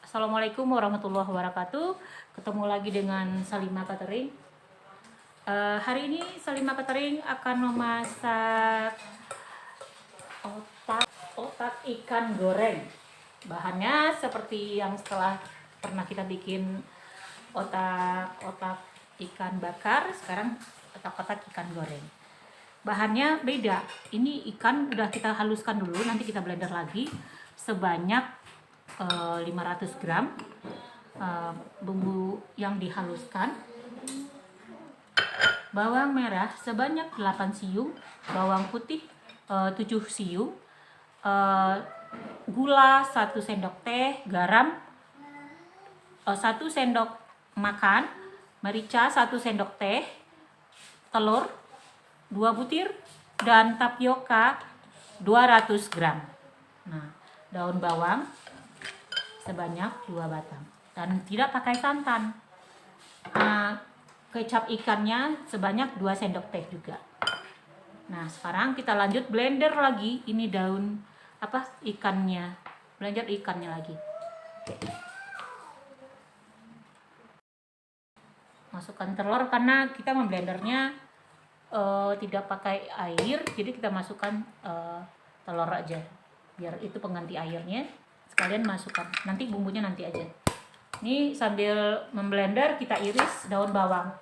Assalamualaikum warahmatullahi wabarakatuh. Ketemu lagi dengan Salima Catering. Hari ini Salima Catering akan memasak otak ikan goreng. Bahannya seperti yang setelah pernah kita bikin otak ikan bakar, sekarang otak ikan goreng. Bahannya beda. Ini ikan udah kita haluskan dulu, nanti kita blender lagi sebanyak 500 gram bumbu yang dihaluskan, bawang merah sebanyak 8 siung, bawang putih 7 siung, gula 1 sendok teh, garam 1 sendok makan, merica 1 sendok teh, telur 2 butir, dan tapioka 200 gram. Nah, daun bawang sebanyak 2 batang dan tidak pakai santan. Kecap ikannya sebanyak 2 sendok teh juga. Nah, sekarang kita lanjut blender lagi ini daun ikannya. Blender ikannya lagi. Masukkan telur karena kita memblendernya tidak pakai air, jadi kita masukkan telur aja biar itu pengganti airnya. Sekalian masukkan, nanti bumbunya nanti aja. Ini sambil memblender kita iris daun bawang.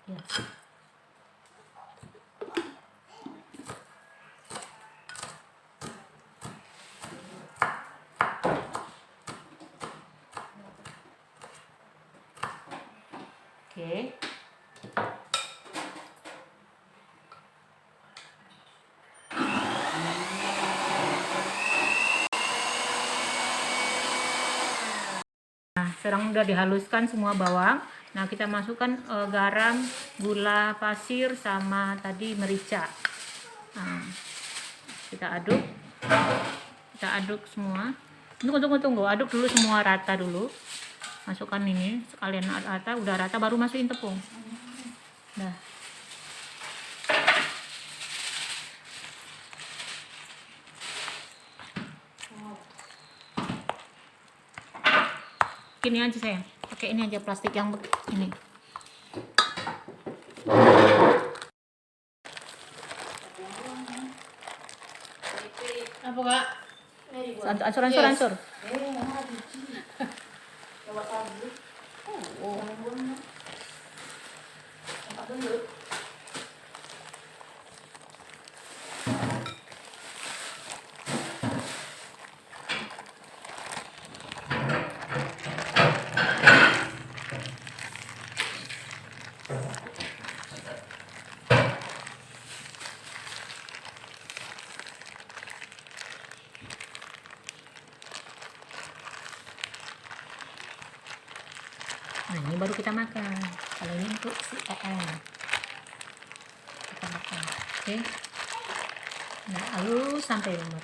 Ya. Oke. Nah, sekarang udah dihaluskan semua bawang. Nah, kita masukkan garam, gula pasir, sama tadi merica. Nah, kita aduk semua. Tunggu, aduk dulu semua rata dulu. Masukkan ini sekalian rata, udah rata baru masukin tepung. Nah, ini aja sayang, pakai ini aja plastik yang ini. Apa kak? Ansur. Nah, ini baru kita makan. Kalau ini untuk si kita makan. Oke. Nah, halus sampai lembut.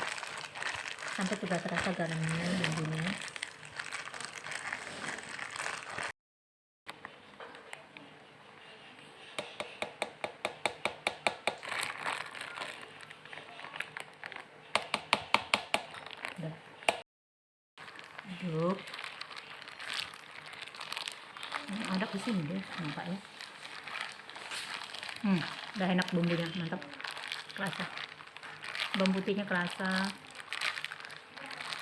Sampai juga terasa garamnya, bumbunya. Udah. Aduk. Ada di sini deh, nampak ya. Udah enak bumbunya, mantap. Kerasa. Bawang putihnya kerasa.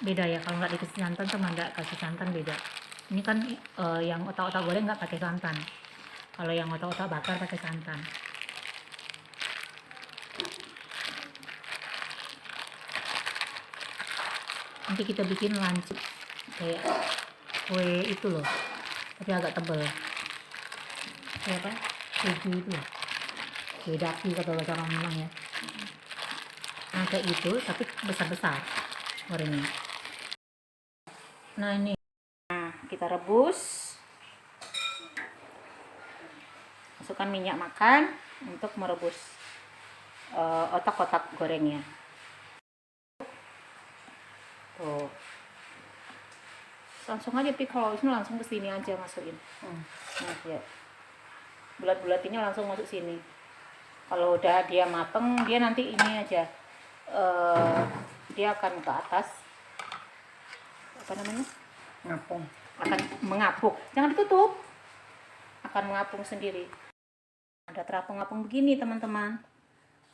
Beda ya kalau nggak dikasih santan sama nggak kasih santan beda. Ini kan yang otak-otak goreng nggak pakai santan. Kalau yang otak-otak bakar pakai santan. Nanti kita bikin lancip kayak kue itu loh, tapi agak tebal. Kayak apa? Keju itu loh. Kue daki kata orang bilang ya. Nah, kayak itu tapi besar-besar gorengnya. Nah, ini. Nah, kita rebus. Masukkan minyak makan untuk merebus otak-otak gorengnya. Tuh. Langsung aja Pi, kalau ini langsung ke sini aja masukin. Nah, ya. Bulat-bulat ini langsung masuk sini. Kalau udah dia mateng, dia nanti ini aja. Dia akan ke atas. Apa namanya? Ngapung. Akan mengapung. Jangan ditutup. Akan mengapung sendiri. Ada terapung-apung begini teman-teman.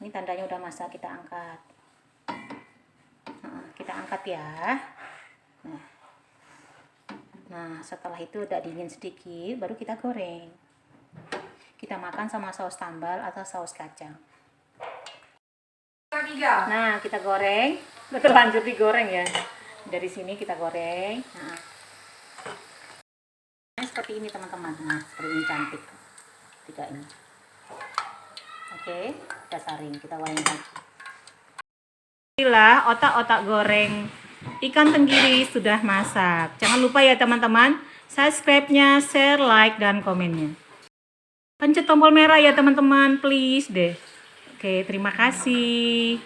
Ini tandanya udah masak, kita angkat. Nah, kita angkat ya. Nah, setelah itu udah dingin sedikit, baru kita goreng. Kita makan sama saus tambal atau saus kacang. Nah, kita goreng. Udah terlanjur digoreng ya. Dari sini kita goreng. Nah, seperti ini teman-teman. Nah, seperti ini cantik. Tiga ini. Oke, kita saring, kita goreng lagi. Inilah otak-otak goreng ikan tenggiri sudah masak. Jangan lupa ya teman-teman, subscribe-nya, share, like, dan komennya. Pencet tombol merah ya teman-teman, please deh. Oke, terima kasih.